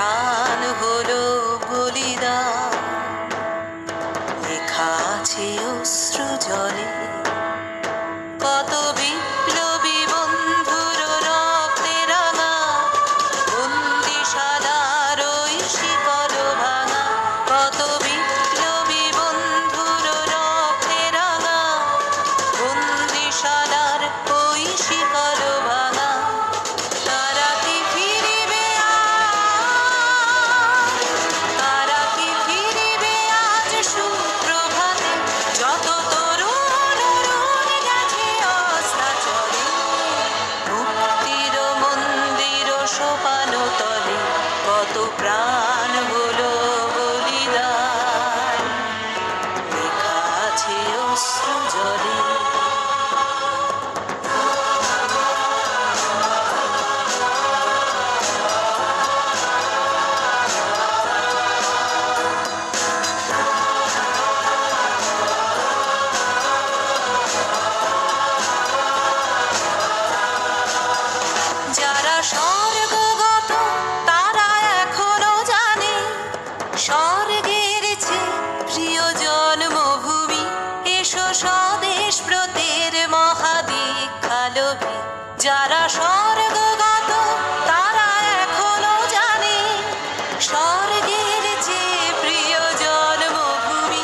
প্রাণ হলো বলিদান, লেখা আছে অশ্রু জলে কত বিপ্লবী বন্ধুর রক্তে রাঙা বন্দিশালার ওই শিকল ভাঙা, কত বিপ্লবী বন্ধুর রক্তে রাঙা বন্দিশালার ওই শিকল ভাঙা। তারা কি ফিরিবে তারা কি ফিরিবে আজ সুপ্রভাতে, যত তরুণ গেছে অস্তাচলে মুক্তির মন্দির সোপান তলে কত প্রাণ হলো বলিদান, লেখা আছে অশ্রু জলে। যারা স্বর্গগত তারা এখনো জানে স্বর্গের চেয়ে প্রিয় জন্মভূমি, এসো স্বদেশ ব্রতের মহাদীক্ষালোভী। যারা স্বর্গগত তারা এখনো জানে স্বর্গের চেয়ে প্রিয় জন্মভূমি,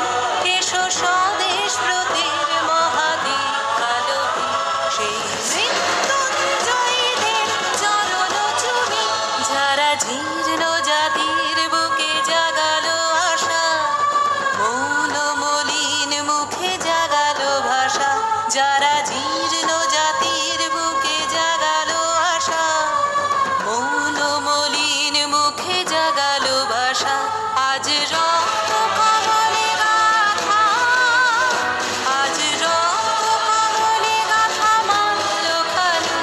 এসো স্বদেশ ব্রতের মহাদীক্ষালোভী। সেই মৃত্যুঞ্জয়ীদের চরণ চুমি যারা জীর্ণ জাতির বুকে জাগালো আশা, মৌন মলিন মুখে জাগালো ভাষা, যারা জীর্ণ জাতির বুকে জাগালো আশা, মৌন মলিন মুখে জাগালো ভাষা। আজ রক্ত কমলে গাথা, আজ রক্ত কমলে গাথা মাল্য খানি,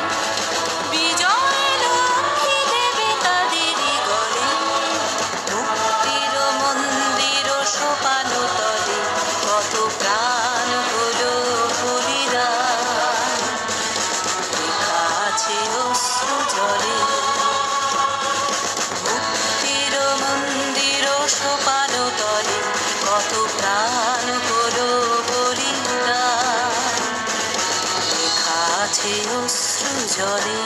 বিজয় লক্ষ্মী দেবে তাদেরই গলে মুক্তির মন্দির সোপান তলে কত প্রাণ হলো বলিদান, লেখা আছে অশ্রু জলে। মুক্তির মন্দির সোপান তলে কত প্রাণ হলো বলিদান, লেখা আছে অশ্রু জলে।